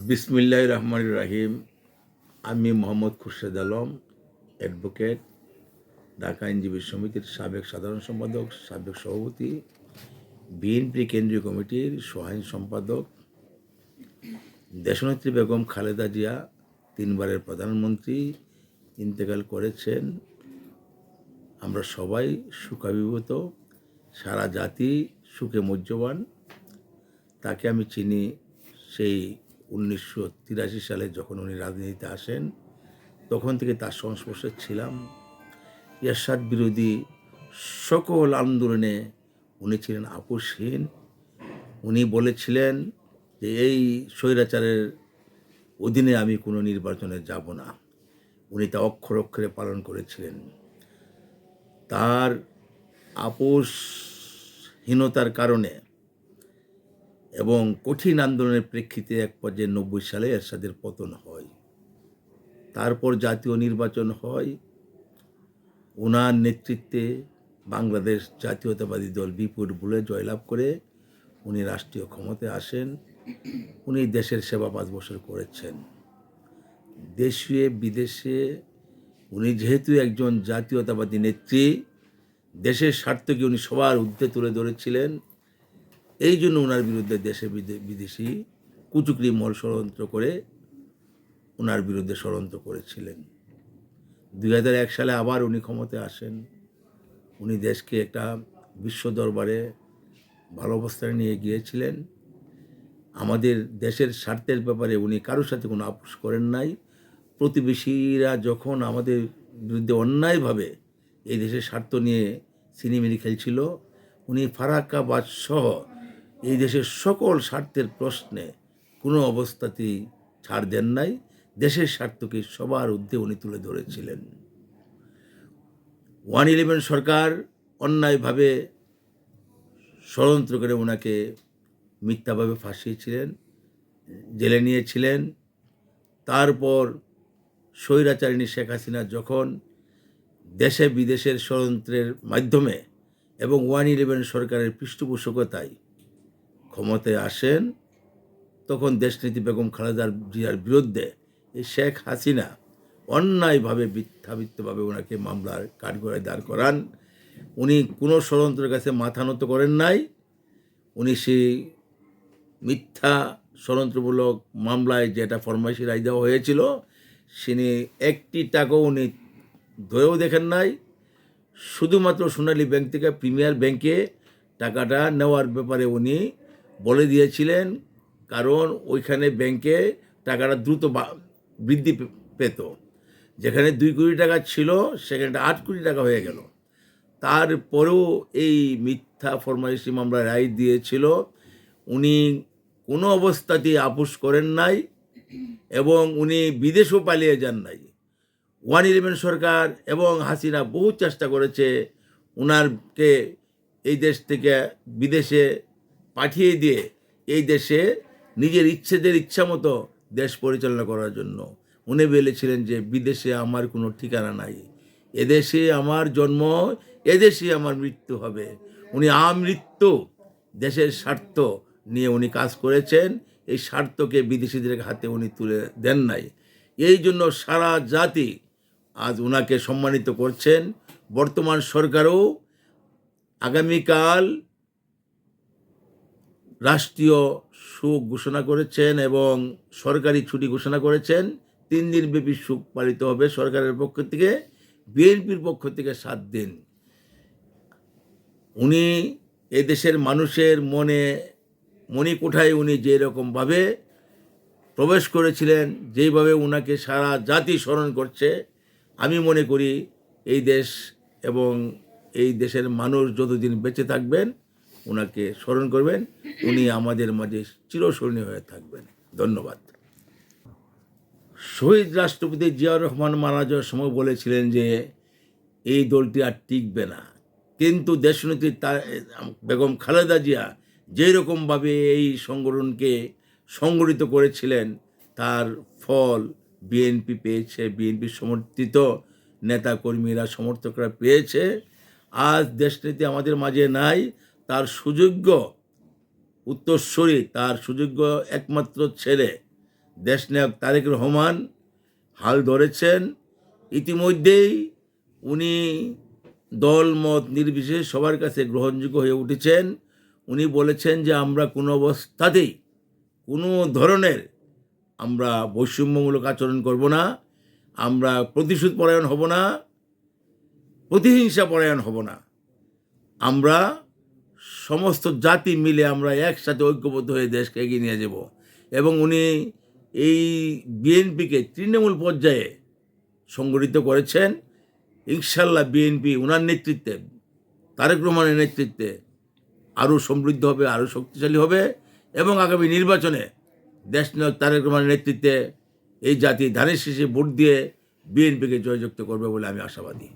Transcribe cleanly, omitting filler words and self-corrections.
বিসমিল্লাহির রহমানির রহিম। আমি মোহাম্মদ খুরশেদ আলম, অ্যাডভোকেট, ঢাকা আইনজীবী সমিতির সাবেক সাধারণ সম্পাদক, সাবেক সভাপতি, বিএনপি কেন্দ্রীয় কমিটির সহায়ক সম্পাদক। দেশনেত্রী বেগম খালেদা জিয়া 3 বারের প্রধানমন্ত্রী ইন্তেকাল করেছেন। আমরা সবাই শোকাভিভূত, সারা জাতি সুখে মজ্জবান। তাকে আমি চিনি সেই 1983 সালে যখন উনি রাজনীতিতে আসেন, তখন থেকে তার সংস্পর্শে ছিলাম। এরশাদ বিরোধী সকল আন্দোলনে উনি ছিলেন আপোষহীন। উনি বলেছিলেন যে এই স্বৈরাচারের অধীনে আমি কোনো নির্বাচনে যাব না। উনি তা অক্ষরে অক্ষরে পালন করেছিলেন। তার আপোষহীনতার কারণে এবং কঠিন আন্দোলনের প্রেক্ষিতে এক পর্যায়ে 90 সালে এরশাদের পতন হয়। তারপর জাতীয় নির্বাচন হয়। ওনার নেতৃত্বে বাংলাদেশ জাতীয়তাবাদী দল বিপুল ভোটে জয়লাভ করে উনি রাষ্ট্রীয় ক্ষমতায় আসেন। উনি দেশের সেবা 5 বছর করেছেন। দেশে বিদেশে উনি যেহেতু একজন জাতীয়তাবাদী নেত্রী, দেশের স্বার্থকে উনি সবার ঊর্ধ্বে তুলে ধরেছিলেন। এই জন্য ওনার বিরুদ্ধে দেশে বিদেশি কুচুকরি মহল ষড়যন্ত্র করে ওনার বিরুদ্ধে ষড়যন্ত্র করেছিলেন। 2001 সালে আবার উনি ক্ষমতায় আসেন। উনি দেশকে একটা বিশ্ব দরবারে ভালো অবস্থানে নিয়ে গিয়েছিলেন। আমাদের দেশের স্বার্থের ব্যাপারে উনি কারোর সাথে কোনো আপোষ করেন নাই। প্রতিবেশীরা যখন আমাদের বিরুদ্ধে অন্যায়ভাবে এই দেশের স্বার্থ নিয়ে ছিনিমিনি খেলছিল, উনি ফারাক্কাবাদ সহ এই দেশের সকল স্বার্থের প্রশ্নে কোনো অবস্থাতেই ছাড় দেন নাই। দেশের স্বার্থকে সবার ঊর্ধ্বে উনি তুলে ধরেছিলেন। 111 সরকার অন্যায়ভাবে ষড়যন্ত্র করে ওনাকে মিথ্যাভাবে ফাঁসিয়েছিলেন, জেলে নিয়েছিলেন। তারপর স্বৈরাচারিণী শেখ হাসিনা যখন দেশে বিদেশের ষড়যন্ত্রের মাধ্যমে এবং 111 সরকারের পৃষ্ঠপোষকতায় ক্ষমতায় আসেন, তখন দেশনেত্রী বেগম খালেদা জিয়ার বিরুদ্ধে এই শেখ হাসিনা অন্যায়ভাবে মিথ্যাভাবে ওনাকে মামলার কাঠগড়ায় দাঁড় করান। উনি কোনো ষড়যন্ত্রের কাছে মাথা নত করেন নাই। উনি সেই মিথ্যা ষড়যন্ত্রমূলক মামলায় যেটা ফরমাইশি রায় দেওয়া হয়েছিল, তিনি 1টি টাকাও উনি ধরেও দেখেন নাই। শুধুমাত্র সোনালী ব্যাংক থেকে প্রিমিয়ার ব্যাংকে টাকাটা নেওয়ার ব্যাপারে উনি বলে দিয়েছিলেন, কারণ ওইখানে ব্যাংকে টাকাটা দ্রুত বৃদ্ধি পেত। যেখানে 2 কোটি টাকা ছিল সেখানে 8 কোটি টাকা হয়ে গেল। তারপরেও এই মিথ্যা ফরমাইশি মামলা রায় দিয়েছিল। উনি কোনো অবস্থাতেই আপোষ করেন নাই এবং উনি বিদেশেও পালিয়ে যান নাই। 111 সরকার এবং হাসিনা বহু চেষ্টা করেছে ওনারকে এই দেশ থেকে বিদেশে পাঠিয়ে দিয়ে এই দেশে নিজের ইচ্ছা মতো দেশ পরিচালনা করার জন্য। উনি বলেছিলেন যে বিদেশে আমার কোনো ঠিকানা নাই, এদেশে আমার জন্ম, এদেশে আমার মৃত্যু হবে। উনি আমৃত্যু দেশের স্বার্থ নিয়ে উনি কাজ করেছেন। এই স্বার্থকে বিদেশিদের হাতে উনি তুলে দেন নাই। এই জন্য সারা জাতি আজ ওনাকে সম্মানিত করছেন। বর্তমান সরকারও আগামীকাল রাষ্ট্রীয় শোক ঘোষণা করেছেন এবং সরকারি ছুটি ঘোষণা করেছেন। 3 দিন ব্যাপী শোক পালিত হবে সরকারের পক্ষ থেকে, বিএনপির পক্ষ থেকে 7 দিন। উনি এদেশের মানুষের মণিকোঠায় উনি যেরকমভাবে প্রবেশ করেছিলেন, যেইভাবে ওনাকে সারা জাতি স্মরণ করছে, আমি মনে করি এই দেশ এবং এই দেশের মানুষ যতদিন বেঁচে থাকবেন ওনাকে স্মরণ করবেন। উনি আমাদের মাঝে চিরস্মরণীয় হয়ে থাকবেন। ধন্যবাদ। শহীদ রাষ্ট্রপতি জিয়াউর রহমান মারা যাওয়ার সময় বলেছিলেন যে এই দলটি আর টিকবে না, কিন্তু দেশনেত্রী বেগম খালেদা জিয়া যেই রকমভাবে এই সংগঠনকে সংগঠিত করেছিলেন তার ফল বিএনপি পেয়েছে, বিএনপি সমর্থিত নেতাকর্মীরা সমর্থকরা পেয়েছে। আজ দেশনেত্রী আমাদের মাঝে নাই, তার সুযোগ্য উত্তরসূরি, তার সুযোগ্য একমাত্র ছেলে দেশনায়ক তারেক রহমান হাল ধরেছেন। ইতিমধ্যেই উনি দল মত নির্বিশেষে সবার কাছে গ্রহণযোগ্য হয়ে উঠেছেন। উনি বলেছেন যে আমরা কোনো অবস্থাতেই কোনো ধরনের আমরা বৈষম্যমূলক আচরণ করব না, আমরা প্রতিশোধ পরায়ণ হব না, প্রতিহিংসা পরায়ণ হব না। আমরা সমস্ত জাতি মিলে আমরা একসাথে ঐক্যবদ্ধ হয়ে দেশকে এগিয়ে নিয়ে যাব। এবং উনি এই বিএনপিকে তৃণমূল পর্যায়ে সংগঠিত করেছেন। ইনশাল্লাহ বিএনপি ওনার নেতৃত্বে, তারেক রহমানের নেতৃত্বে আরও সমৃদ্ধ হবে, আরও শক্তিশালী হবে এবং আগামী নির্বাচনে দেশনায়ক তারেক রহমানের নেতৃত্বে এই জাতি ধানের শীষে ভোট দিয়ে বিএনপিকে জয়যুক্ত করবে বলে আমি আশাবাদী।